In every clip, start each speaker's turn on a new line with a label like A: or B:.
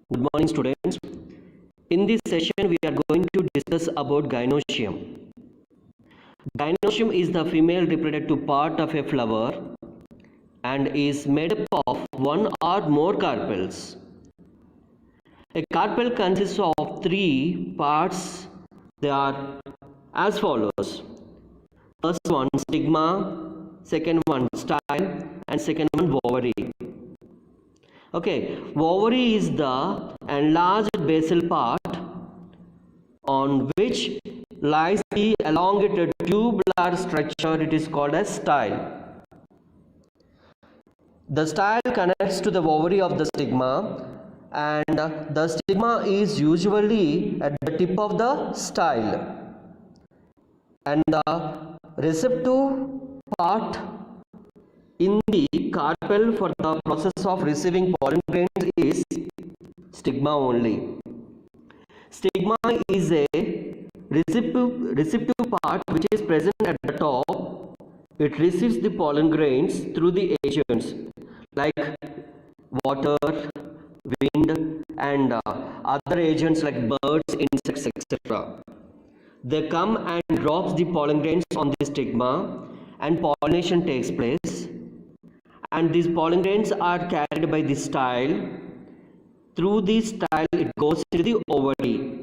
A: Good morning, students. In this session, we are going to discuss about gynoecium. Gynoecium is the female reproductive part of a flower and is made up of one or more carpels. A carpel consists of three parts. They are as follows. First one, stigma. Second one, style. And second one, ovary. Okay, ovary is the enlarged basal part on which lies the elongated tubular structure. It is called as style. The style connects to the ovary of the stigma, and the stigma is usually at the tip of the style, and the receptive part in the carpel for the process of receiving pollen grains is stigma only. Stigma is a receptive part which is present at the top. It receives the pollen grains through the agents like water, wind, and other agents like birds, insects, etc. They come and drops the pollen grains on the stigma, and pollination takes place. And these pollen grains are carried by the style. Through the style, it goes to the ovary.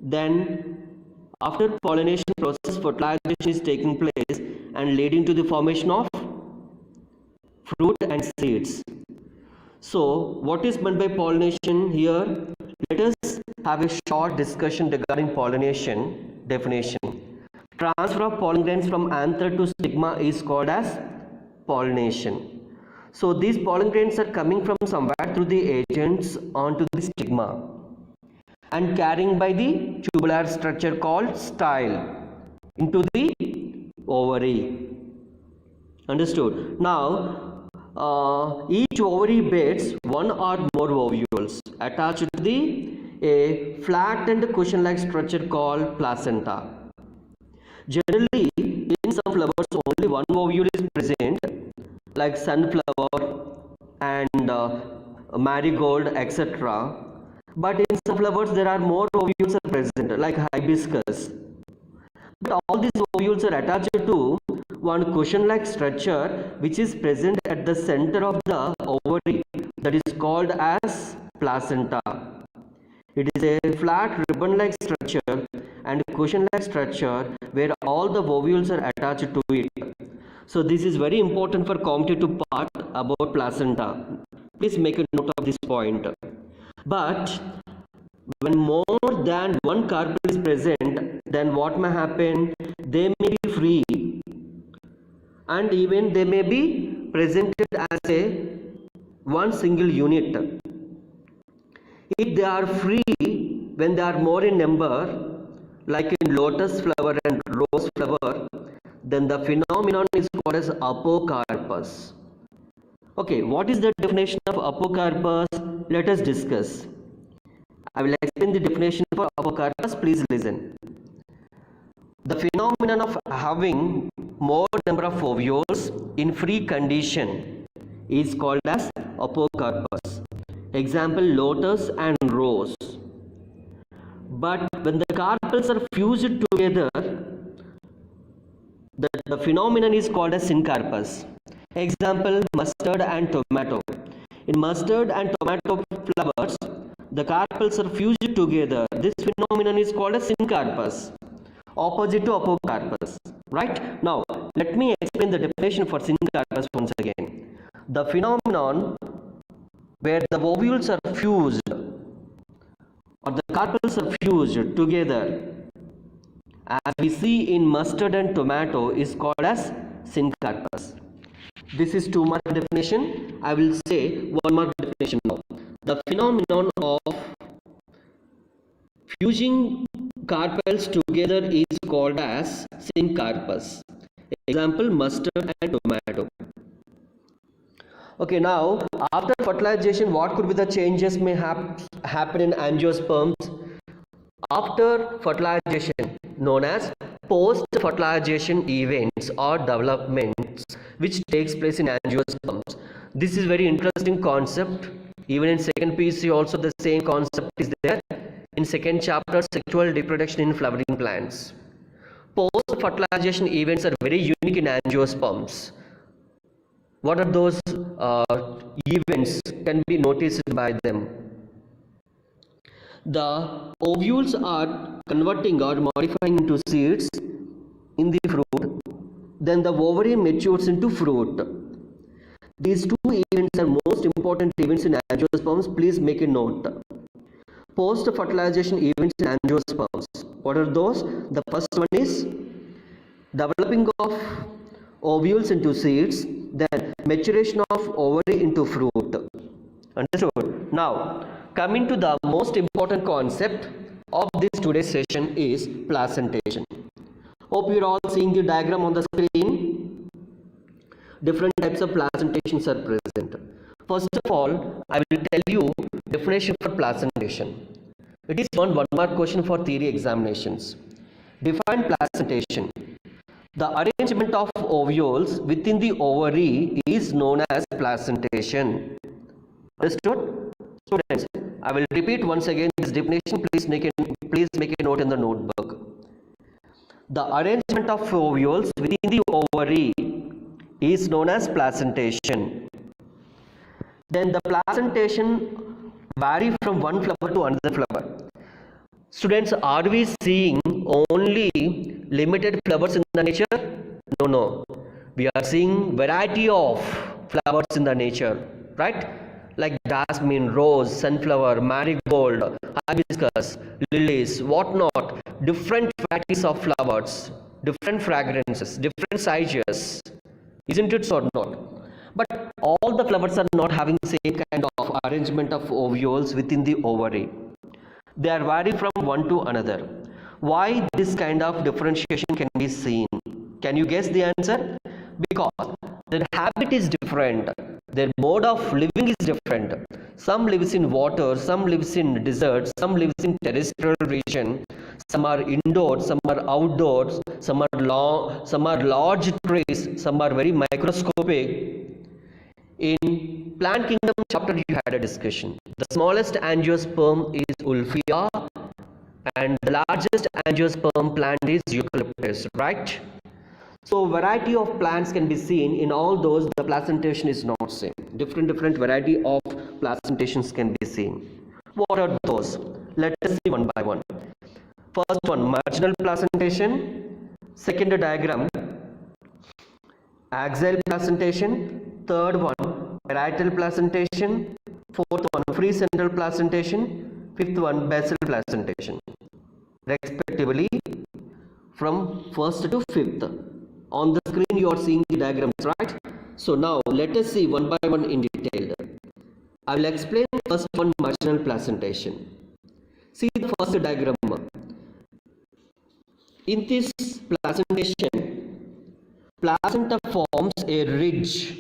A: Then, after pollination process, fertilization is taking place and leading to the formation of fruit and seeds. So, what is meant by pollination here? Let us have a short discussion regarding pollination definition. Transfer of pollen grains from anther to stigma is called as pollination. So these pollen grains are coming from somewhere through the agents onto the stigma and carrying by the tubular structure called style into the ovary. Understood? Now, each ovary bears one or more ovules attached to a flat and cushion-like structure called placenta. Generally, in some flowers, only one ovule is present, like sunflower and marigold, etc. But in some flowers there are more ovules are present, like hibiscus. But all these ovules are attached to one cushion-like structure which is present at the center of the ovary, that is called as placenta. It is a flat ribbon-like structure and cushion-like structure where all the ovules are attached to it. So this is very important for competitive part about placenta. Please make a note of this point. But when more than one carpel is present, then what may happen? They may be free, and even they may be presented as a one single unit. If they are free, when they are more in number, like in lotus flower and rose flower, then the phenomenon is called as apocarpus. Okay, what is the definition of apocarpus? Let us discuss. I will explain the definition for apocarpus. Please listen. The phenomenon of having more number of ovules in free condition is called as apocarpus. Example, lotus and rose. But when the carpels are fused together, the phenomenon is called as syncarpus. Example, mustard and tomato. In mustard and tomato flowers, the carpels are fused together. This phenomenon is called as syncarpus, opposite to apocarpus. Right? Now, let me explain the definition for syncarpus once again. The phenomenon where the ovules are fused or the carpels are fused together, as we see in mustard and tomato, is called as syncarpus. This is 2-mark definition. I will say 1-mark definition now. The phenomenon of fusing carpels together is called as syncarpus. Example, mustard and tomato. Okay, now after fertilization, what could be the changes may happen in angiosperms? After fertilization, known as post-fertilization events or developments which takes place in angiosperms. This is very interesting concept. Even in second PC also the same concept is there. In second chapter, sexual reproduction in flowering plants. Post-fertilization events are very unique in angiosperms. What are those events can be noticed by them? The ovules are converting or modifying into seeds in the fruit. Then the ovary matures into fruit. These two events are most important events in angiosperms. Please make a note. Post-fertilization events in angiosperms. What are those? The first one is developing of ovules into seeds, then maturation of ovary into fruit. Understood? Now, coming to the most important concept of this today's session is placentation. Hope you're all seeing the diagram on the screen. Different types of placentations are present. First of all, I will tell you definition for placentation. It is one mark question for theory examinations. Define placentation. The arrangement of ovules within the ovary is known as placentation. Understood? Students, I will repeat once again this definition. Please make a note in the notebook. The arrangement of ovules within the ovary is known as placentation. Then the placentation vary from one flower to another flower. Students, are we seeing only limited flowers in the nature? No. We are seeing variety of flowers in the nature, right? Like jasmine, rose, sunflower, marigold, hibiscus, lilies, whatnot. Different varieties of flowers, different fragrances, different sizes. Isn't it so or not? But all the flowers are not having the same kind of arrangement of ovules within the ovary. They are vary from one to another. Why this kind of differentiation can be seen? Can you guess the answer? Because their habit is different. Their mode of living is different. Some lives in water, some lives in desert, some lives in terrestrial region. Some are indoors, some are outdoors, some are large trees, some are very microscopic. In plant kingdom chapter you had a discussion. The smallest angiosperm is Ulfia and the largest angiosperm plant is Eucalyptus, right? So variety of plants can be seen. In all those the placentation is not same. Different variety of placentations can be seen. What are those? Let us see one by one. First one, marginal placentation. Second diagram, axial placentation. Third one, parietal placentation. Fourth one, free central placentation. Fifth one, basal placentation. Respectively from first to fifth. On the screen you are seeing the diagrams, right? So now let us see one by one in detail. I will explain first one, marginal placentation. See the first diagram. In this placentation, placenta forms a ridge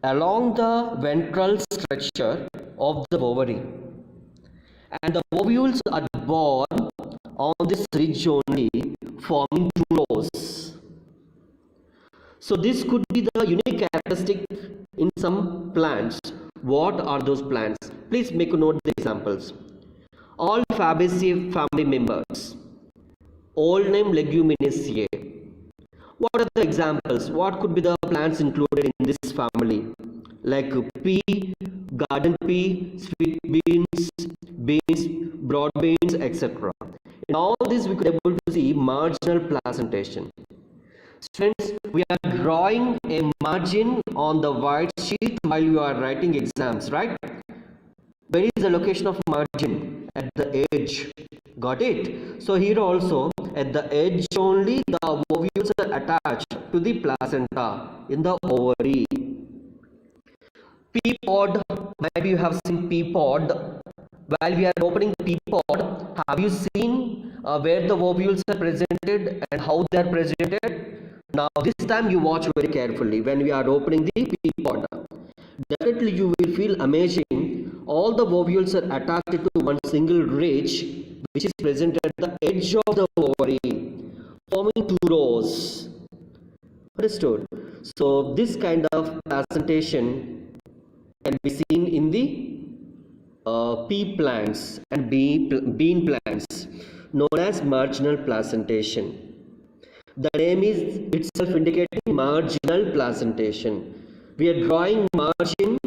A: along the ventral structure of the ovary, and the ovules are born on this ridge only, forming two rows. So this could be the unique characteristic in some plants. What are those plants? Please make a note the examples. All Fabaceae family members. Old name Leguminaceae. What are the examples? What could be the plants included in this family? Like pea, garden pea, sweet beans, broad beans, etc. In all this we could be able to see marginal placentation. Students, we are drawing a margin on the white sheet while you are writing exams, right? Where is the location of margin? At the edge. Got it? So here also at the edge only the ovules are attached to the placenta in the ovary. Pea pod, maybe you have seen pea pod. While we are opening the pea pod, have you seen where the ovules are presented and how they are presented? Now this time you watch very carefully when we are opening the pea pod. Definitely you will feel amazing. All the ovules are attached to one single ridge which is present at the edge of the ovary, forming two rows. Understood? So this kind of placentation can be seen in the pea plants and bean plants, known as marginal placentation. The name is itself indicating marginal placentation. We are drawing margin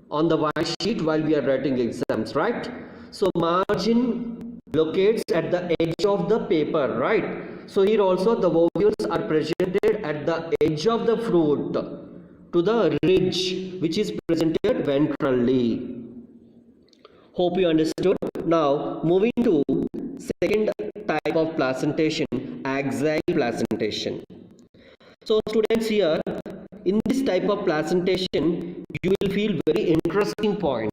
A: on the white sheet while we are writing exams, right? So margin locates at the edge of the paper, right? So here also the ovules are presented at the edge of the fruit to the ridge, which is presented ventrally. Hope you understood. Now moving to second type of placentation, axial placentation. So students, here in this type of placentation you will feel very interesting point.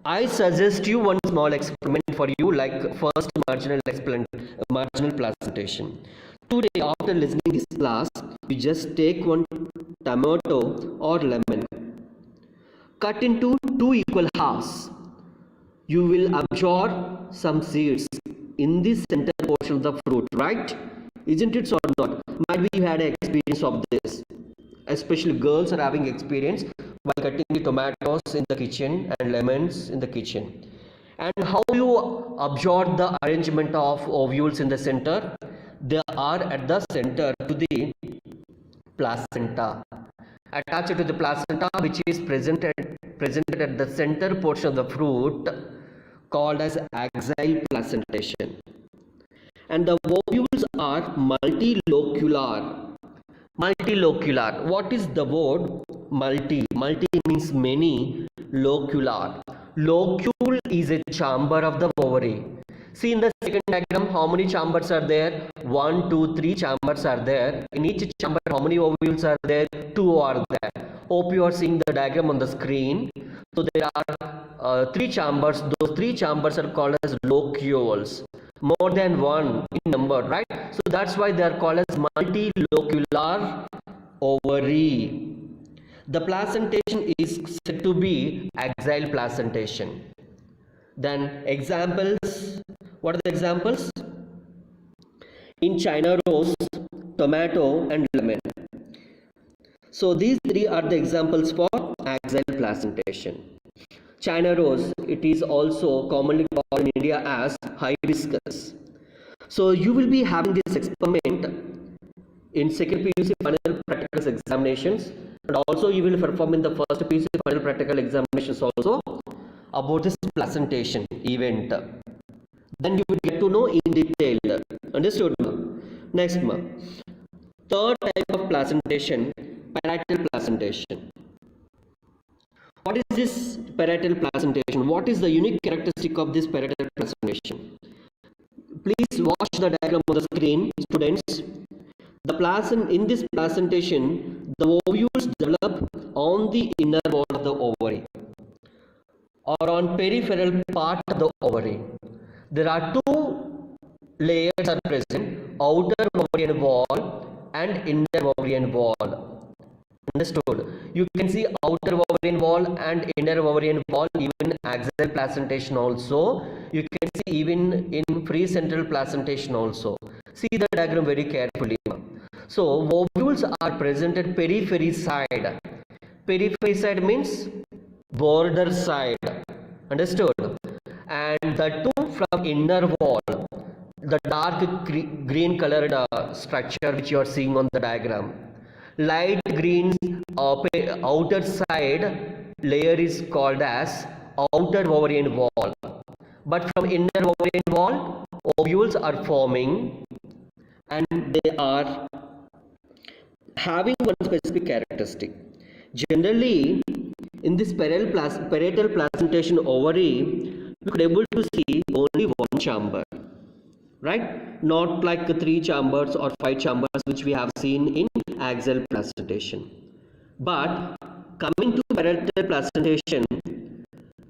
A: I suggest you one small experiment for you, like first marginal placentation. Today after listening this class, you just take one tomato or lemon, cut into two equal halves. You will absorb some seeds in the center portion of the fruit, right? Isn't it so or not? Might be you had an experience of this. Especially girls are having experience while cutting the tomatoes in the kitchen and lemons in the kitchen. And how you absorb the arrangement of ovules in the center? They are at the center to the placenta. Attached to the placenta, which is presented at the center portion of the fruit, called as axial placentation. And the ovules are multilocular. Multilocular. What is the word multi? Multi means many. Locular. Locule is a chamber of the ovary. See in the second diagram, how many chambers are there? 1, 2, 3 chambers are there. In each chamber, how many ovules are there? 2 are there. Hope you are seeing the diagram on the screen. So there are 3 chambers. Those 3 chambers are called as locules. More than one in number, right? So that's why they are called as multilocular ovary. The placentation is said to be axial placentation. Then examples. What are the examples? In China rose, tomato and lemon. So these 3 are the examples for axial placentation. China rose, it is also commonly called in India as hibiscus. So you will be having this experiment in second PUC final practical examinations, and also you will perform in the first PUC final practical examinations also about this placentation event. Then you will get to know in detail. Understood? Next, third type of placentation, parietal placentation. What is this parietal placentation? What is the unique characteristic of this parietal placentation? Please watch the diagram on the screen, students. In this placentation, the ovules develop on the inner wall of the ovary or on peripheral part of the ovary. There are 2 layers are present, outer ovarian wall and inner ovarian wall. Understood? You can see outer ovarian wall and inner ovarian wall even in axial placentation also. You can see even in free central placentation also. See the diagram very carefully. So ovules are present at periphery side. Periphery side means border side. Understood? And the 2 from inner wall, the dark green colored structure which you are seeing on the diagram. Light green outer side layer is called as outer ovarian wall. But from inner ovarian wall, ovules are forming and they are having one specific characteristic. Generally, in this parietal placentation ovary, we could able to see only one chamber, right? Not like the 3 chambers or 5 chambers which we have seen in axial placentation. But coming to parietal placentation,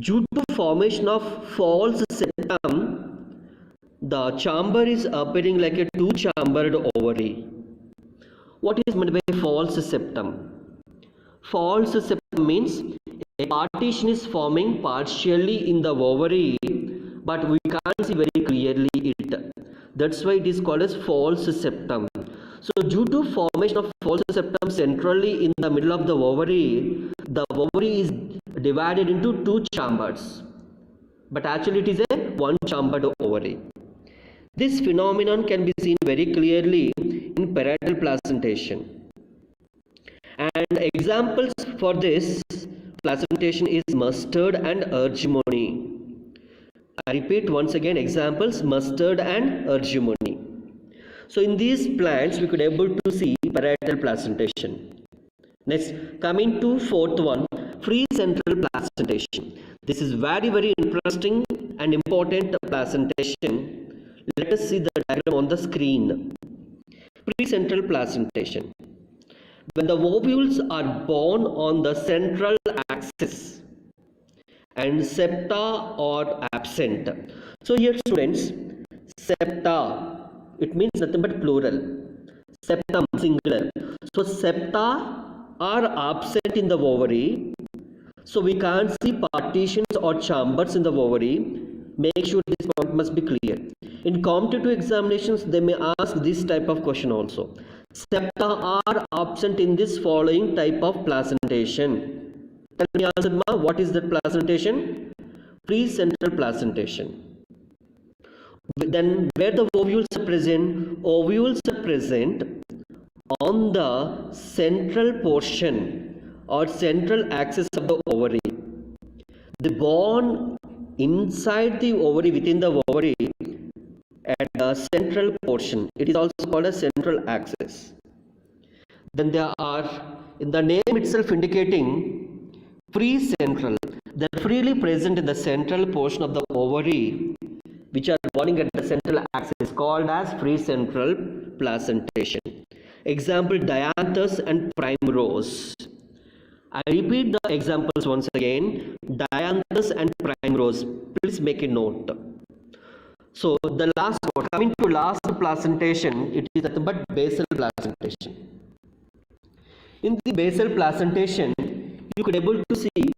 A: due to formation of false septum, the chamber is appearing like a 2-chambered ovary. What is meant by false septum? False septum means a partition is forming partially in the ovary, but we can't see very clearly it. That's why it is called as false septum. So due to formation of false septum centrally in the middle of the ovary is divided into two chambers. But actually it is a one chambered ovary. This phenomenon can be seen very clearly in parietal placentation. And examples for this placentation is mustard and argemony. I repeat once again, examples mustard and argemony. So in these plants we could able to see parietal placentation. Next, coming to fourth one, free central placentation. This is very interesting and important placentation. Let us see the diagram on the screen. Free central placentation. When the ovules are born on the central axis and septa are absent. So here students, septa, it means nothing but plural. Septum singular. So septa are absent in the ovary. So we can't see partitions or chambers in the ovary. Make sure this point must be clear. In competitive examinations, they may ask this type of question also. Septa are absent in this following type of placentation. Tell me also, Ma, what is that placentation? Free central placentation. Then where the ovules are present? Ovules are present on the central portion or central axis of the ovary. They born inside the ovary, within the ovary, at the central portion. It is also called a central axis. Then there are, in the name itself indicating free central, they are freely present in the central portion of the ovary, which are borning at the central axis, called as free central placentation. Example, dianthus and primrose. I repeat the examples once again. Dianthus and primrose. Please make a note. So the last one, coming to last placentation, it is nothing but basal placentation. In the basal placentation, you could able to see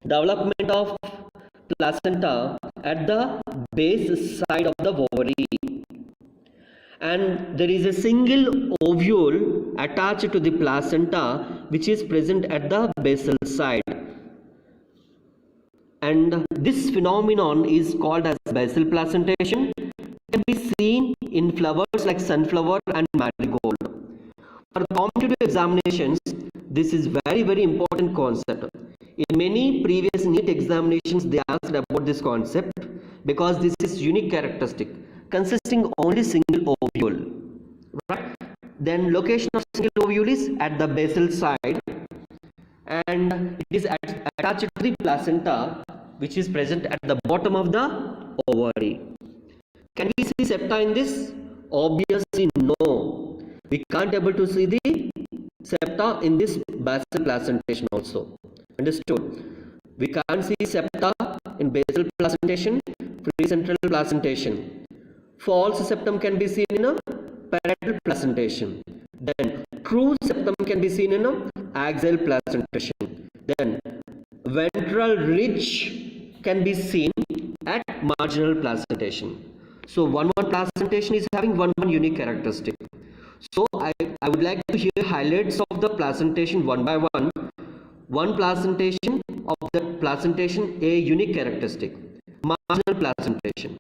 A: development of placenta at the base side of the ovary. And there is a single ovule attached to the placenta which is present at the basal side. And this phenomenon is called as basal placentation. It can be seen in flowers like sunflower and marigold. For competitive examinations, this is very important concept. In many previous NEET examinations, they asked about this concept because this is unique characteristic consisting only single ovule. Right? Then location of single ovule is at the basal side, and it is attached to the placenta, which is present at the bottom of the ovary. Can we see septa in this? Obviously no. We can't able to see the septa in this basal placentation also. Understood? We can't see septa in basal placentation, free central placentation. False septum can be seen in a parietal placentation. Then true septum can be seen in a axial placentation. Then ventral ridge can be seen at marginal placentation. So one placentation is having one unique characteristic. So I would like to hear highlights of the placentation one by one. One placentation of the placentation, a unique characteristic. Marginal placentation.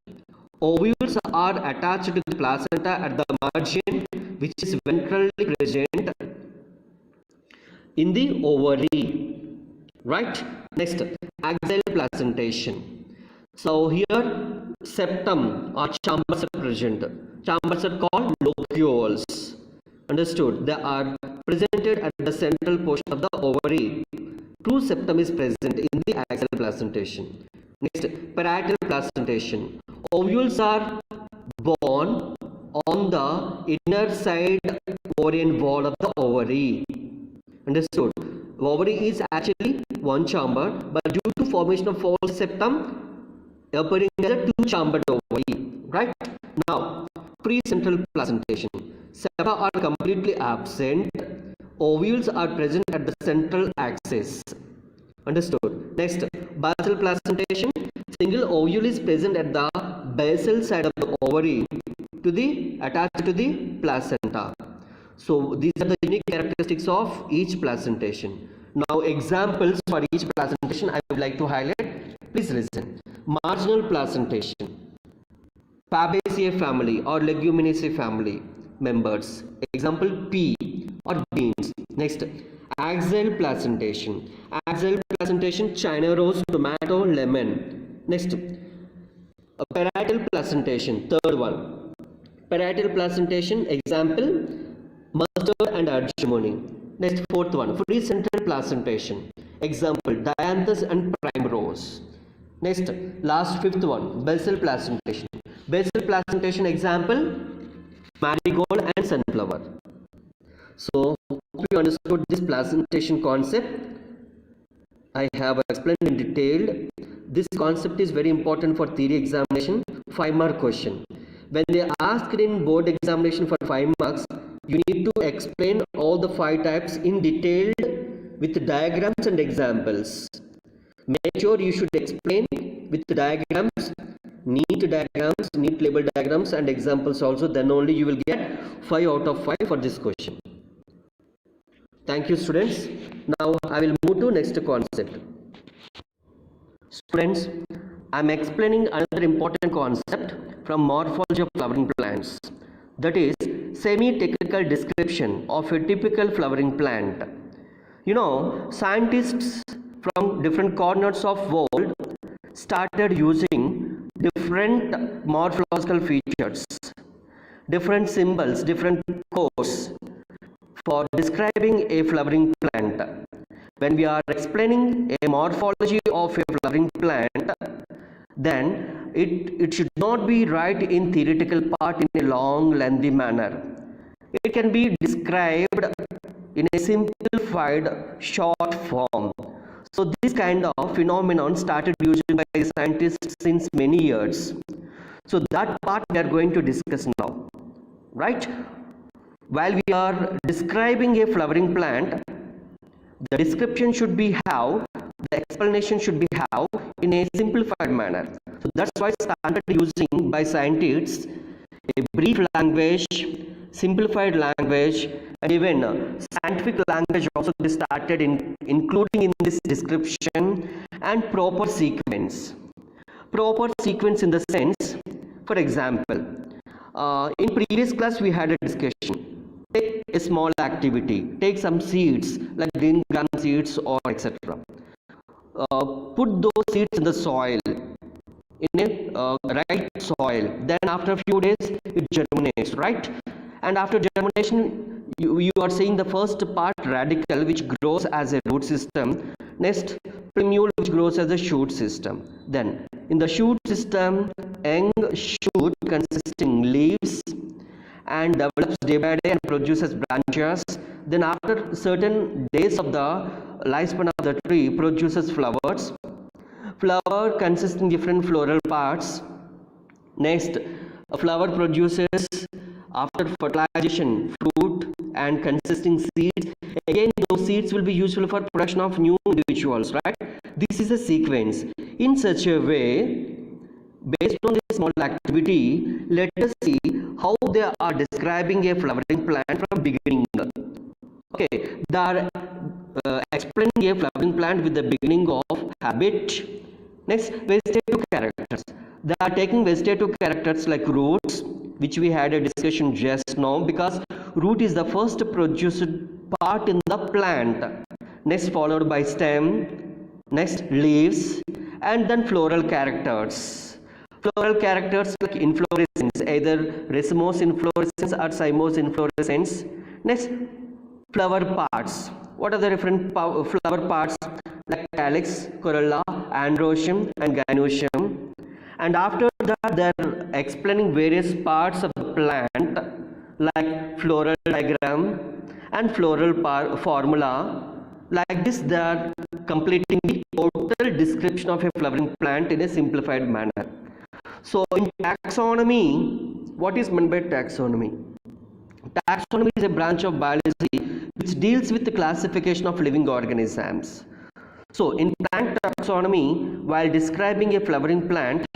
A: Ovules are attached to the placenta at the margin, which is ventrally present in the ovary. Right? Next, axial placentation. So here septum or chambers are present. Chambers are called locules. Understood? They are presented at the central portion of the ovary. True septum is present in the axial placentation. Next, parietal placentation. Ovules are born on the inner side ovarian wall of the ovary. Understood? The ovary is actually one chamber, but due to formation of false septum, appearing as a two-chambered ovary. Right? Now, pre-central placentation. Septa are completely absent. Ovules are present at the central axis. Understood? Next, basal placentation. Single ovule is present at the basal side of the ovary attached to the placenta. So these are the unique characteristics of each placentation. Now examples for each placentation I would like to highlight. Please listen. Marginal placentation. Fabaceae family or Leguminosae family members. Example pea or beans. Next, axial placentation. Axial placentation, China rose, tomato, lemon. Next, parietal placentation. Third one. Parietal placentation, example mustard and antimony. Next, fourth one, free central placentation. Example dianthus and primrose. Next, last fifth one, basal placentation. Basal placentation, example marigold and sunflower. So hope you understood this placentation concept. I have explained in detail. This concept is very important for theory examination. 5-mark question. When they ask in board examination for 5 marks, you need to explain all the 5 types in detail with diagrams and examples. Make sure you should explain with diagrams, neat label diagrams and examples also. Then only you will get 5 out of 5 for this question. Thank you, students. Now I will move to next concept. Students, I am explaining another important concept from morphology of flowering plants. That is semi-technical description of a typical flowering plant. You know, scientists from different corners of world started using different morphological features, different symbols, different codes for describing a flowering plant. When we are explaining a morphology of a flowering plant, then it should not be right in theoretical part in a long lengthy manner. It can be described in a simplified short form. So this kind of phenomenon started used by scientists since many years. So that part we are going to discuss now, right? While we are describing a flowering plant, the description should be how, the explanation should be how in a simplified manner. So that's why started using by scientists a brief language, simplified language, and even scientific language also they started including in this description, and proper sequence. Proper sequence in the sense, for example, in previous class we had a discussion. Take a small activity, take some seeds like green gram seeds or etc. Put those seeds in the soil, in a right soil. Then after a few days it germinates, right? And after germination you are seeing the first part radical which grows as a root system. Next, plumule which grows as a shoot system. Then in the shoot system, young shoot consisting leaves and develops day by day and produces branches. Then after certain days of the lifespan of the tree produces flowers. Flower consisting different floral parts. Next, a flower produces after fertilization fruit and consisting seeds. Again those seeds will be useful for production of new individuals, right? This is a sequence. In such a way, based on this small activity, let us see how they are describing a flowering plant from beginning. Okay, they are explaining a flowering plant with the beginning of habit. Next, vegetative characters. They are taking vegetative characters like roots, which we had a discussion just now, because root is the first produced part in the plant. Next, followed by stem. Next, leaves, and then floral characters. Floral characters like inflorescence, either racemose inflorescence or cymose inflorescence. Next, flower parts. What are the different flower parts? Like calyx, corolla, androecium and gynoecium. And after that they are explaining various parts of the plant like floral diagram and floral formula. Like this they are completing the total description of a flowering plant in a simplified manner. So in taxonomy, what is meant by taxonomy? Taxonomy is a branch of biology which deals with the classification of living organisms. So in plant taxonomy, while describing a flowering plant,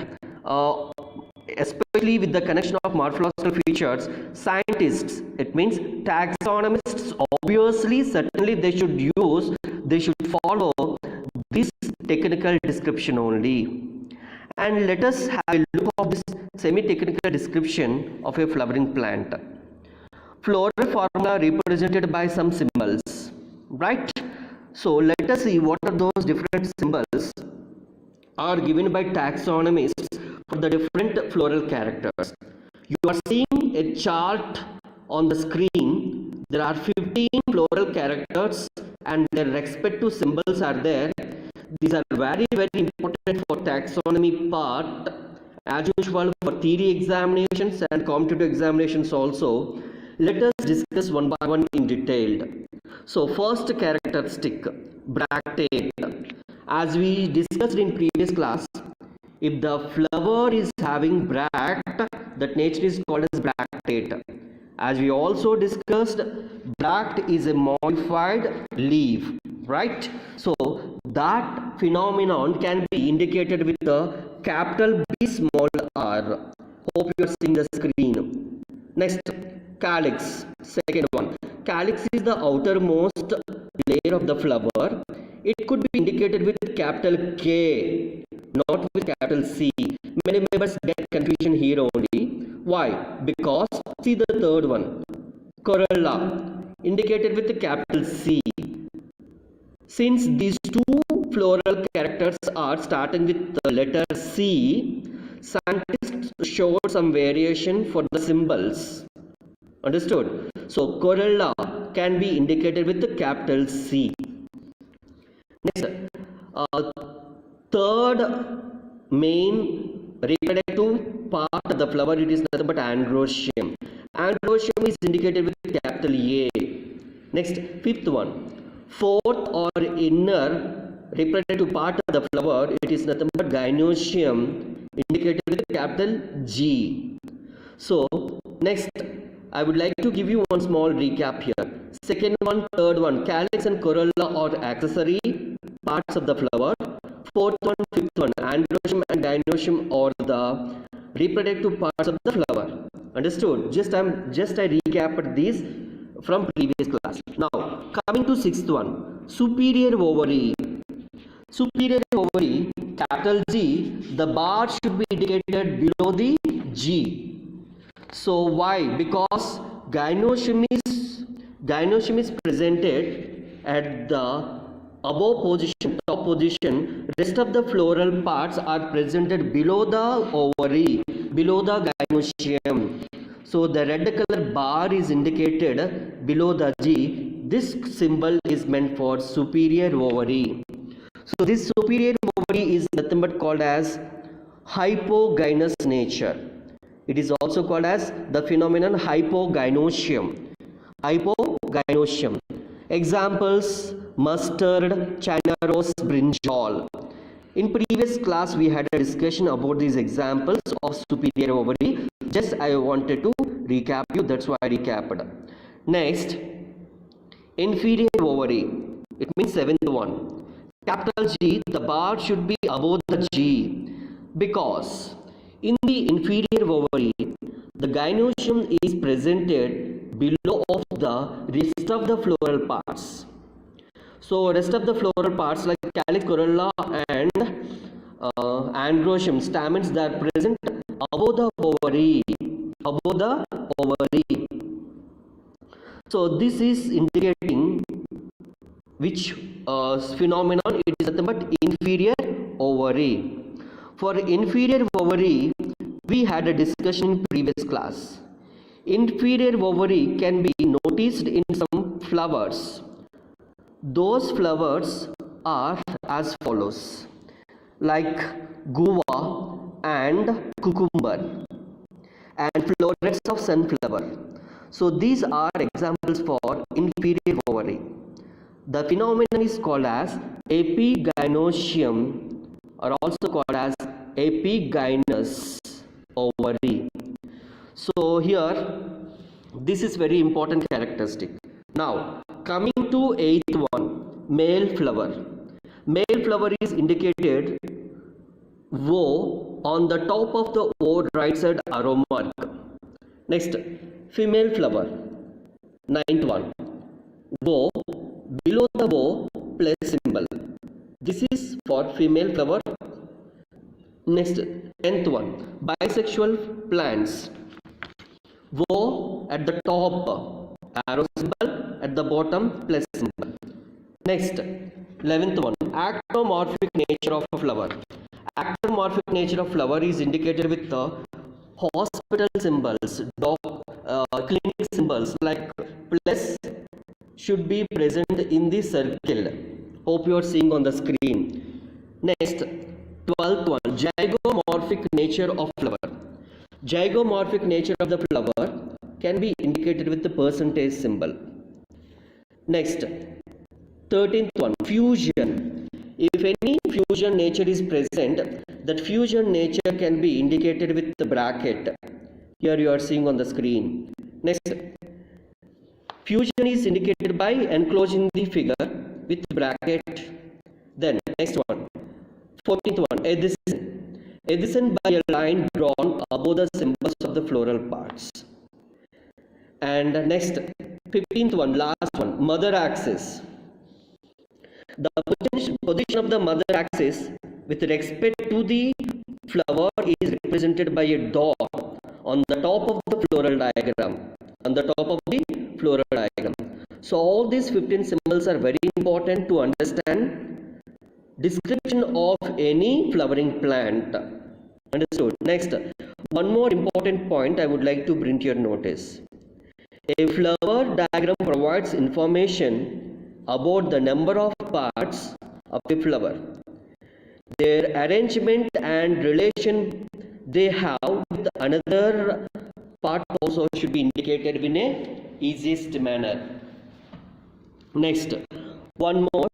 A: especially with the connection of morphological features, scientists, it means taxonomists, obviously, certainly they should follow this technical description only. And let us have a look of this semi-technical description of a flowering plant. Floral formula represented by some symbols, right? So let us see what are those different symbols are given by taxonomists for the different floral characters. You are seeing a chart on the screen. There are 15 floral characters and their respective symbols are there. These are very important for taxonomy part, as usual for theory examinations and competitive examinations also. Let us discuss one by one in detail. So first characteristic, bractate. As we discussed in previous class, if the flower is having bract, that nature is called as bractate. As we also discussed, bract is a modified leaf, right? So that phenomenon can be indicated with the capital B small r. Hope you are seeing the screen. Next, calyx, second one. Calyx is the outermost layer of the flower. It could be indicated with capital K, not with capital C. Many members get confusion here only. Why? Because see the third one, corolla, indicated with capital C. Since these two floral characters are starting with the letter C, scientists showed some variation for the symbols. Understood? So corolla can be indicated with the capital C. Next, third main reproductive part of the flower, it is nothing but androecium. Androecium is indicated with capital A. Next, fifth one, fourth or inner reproductive part of the flower, it is nothing but gynoecium, indicated with capital G. So next, I would like to give you one small recap here. Second one, third one, calyx and corolla are accessory parts of the flower. Fourth one, fifth one, androecium and gynoecium are the reproductive parts of the flower. Understood? I recapped these from previous class. Now coming to sixth one, superior ovary. Superior ovary, capital G, the bar should be indicated below the G. So why? Because gynoecium is presented at the above position, top position. Rest of the floral parts are presented below the ovary, below the gynoecium. So the red color bar is indicated below the G. This symbol is meant for superior ovary. So this superior ovary is nothing but called as hypogynous nature. It is also called as the phenomenon hypogynoecium. Hypogynoecium. Examples: mustard, China rose, brinjal. In previous class we had a discussion about these examples of superior ovary. Just I wanted to recap you, that's why I recapped. Next, inferior ovary. It means seventh one. Capital G, the bar should be above the G, because in the inferior ovary, the gynoecium is presented below of the rest of the floral parts. So rest of the floral parts like calyx, corolla and androecium, stamens, they are present above the ovary. Above the ovary. So this is indicating which phenomenon? It is nothing but inferior ovary. For inferior ovary, we had a discussion in previous class. Inferior ovary can be noticed in some flowers. Those flowers are as follows, like guava and cucumber and florets of sunflower. So these are examples for inferior ovary. The phenomenon is called as epigynoecium, or also called as epigynous ovary. So here this is very important characteristic. Now coming to eighth one, male flower. Male flower is indicated O on the top of the O, right side arrow mark. Next, female flower. Ninth one, O, below the O plus symbol. This is for female flower. Next, 10th one, bisexual plants. O at the top, arrow symbol, at the bottom plus symbol. Next, 11th one, actomorphic nature of a flower. Actomorphic nature of flower is indicated with the hospital symbols, clinic symbols like plus should be present in the circle. Hope you are seeing on the screen. Next, 12th one, zygomorphic nature of flower. Zygomorphic nature of the flower can be indicated with the percentage symbol. Next, 13th one, fusion. If any fusion nature is present, that fusion nature can be indicated with the bracket. Here you are seeing on the screen. Next, fusion is indicated by enclosing the figure with bracket. Then next one, 14th one, adhesion. Adhesion by a line drawn above the symbols of the floral parts. And next, 15th one, last one, mother axis. The position of the mother axis with respect to the flower is represented by a dot on the top of the floral diagram. On the top of the floral diagram. So all these 15 symbols are very important to understand description of any flowering plant. Understood? Next, one more important point I would like to bring to your notice. A flower diagram provides information about the number of parts of a flower, their arrangement and relation they have with another part also should be indicated in a easiest manner. Next, one more,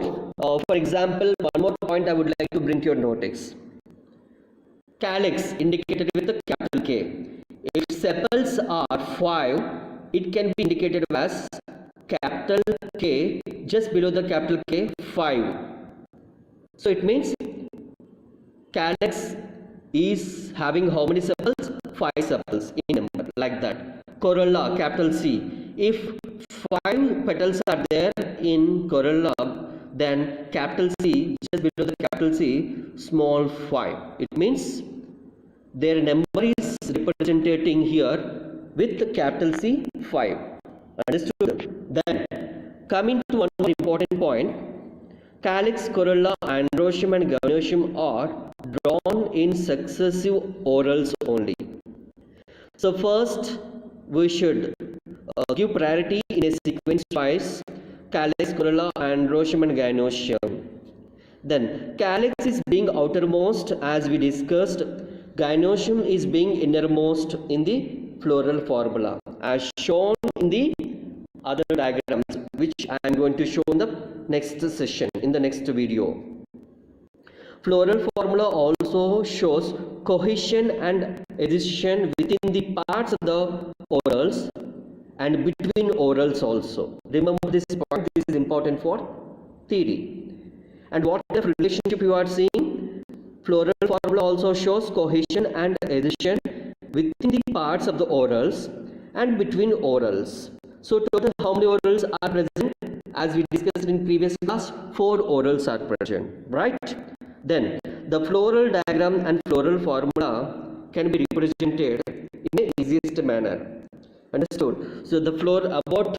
A: for example, one more point I would like to bring to your notice. Calyx indicated with a capital K. If sepals are 5, it can be indicated as capital K, just below the capital K, 5. So it means calyx is having how many sepals? 5 sepals in number, like that. Corolla, capital C. If 5 petals are there in corolla, then capital C, just below the capital C, small 5. It means their number is representing here with the capital C, 5. Understood? Then, coming to one more important point, calyx, corolla, androecium and gynoecium are drawn in successive orals only. So first, we should give priority in a sequence wise, calyx, corolla, androecium and gynoecium. Then, calyx is being outermost as we discussed, gynoecium is being innermost in the floral formula as shown in the other diagrams which I am going to show in the next session, in the next video. Floral formula also shows cohesion and adhesion within the parts of the orals and between orals also. Remember this point, this is important for theory. And what kind of relationship you are seeing? Floral formula also shows cohesion and adhesion within the parts of the orals and between orals. So total how many orals are present? As we discussed in previous class, 4 orals are present, right? Then the floral diagram and floral formula can be represented in the easiest manner. Understood? So the about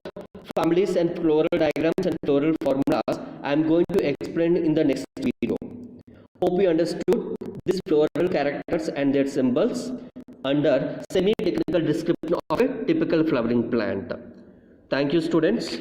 A: families and floral diagrams and floral formulas I am going to explain in the next video. Hope you understood these floral characters and their symbols under semi-technical description of a typical flowering plant. Thank you, students.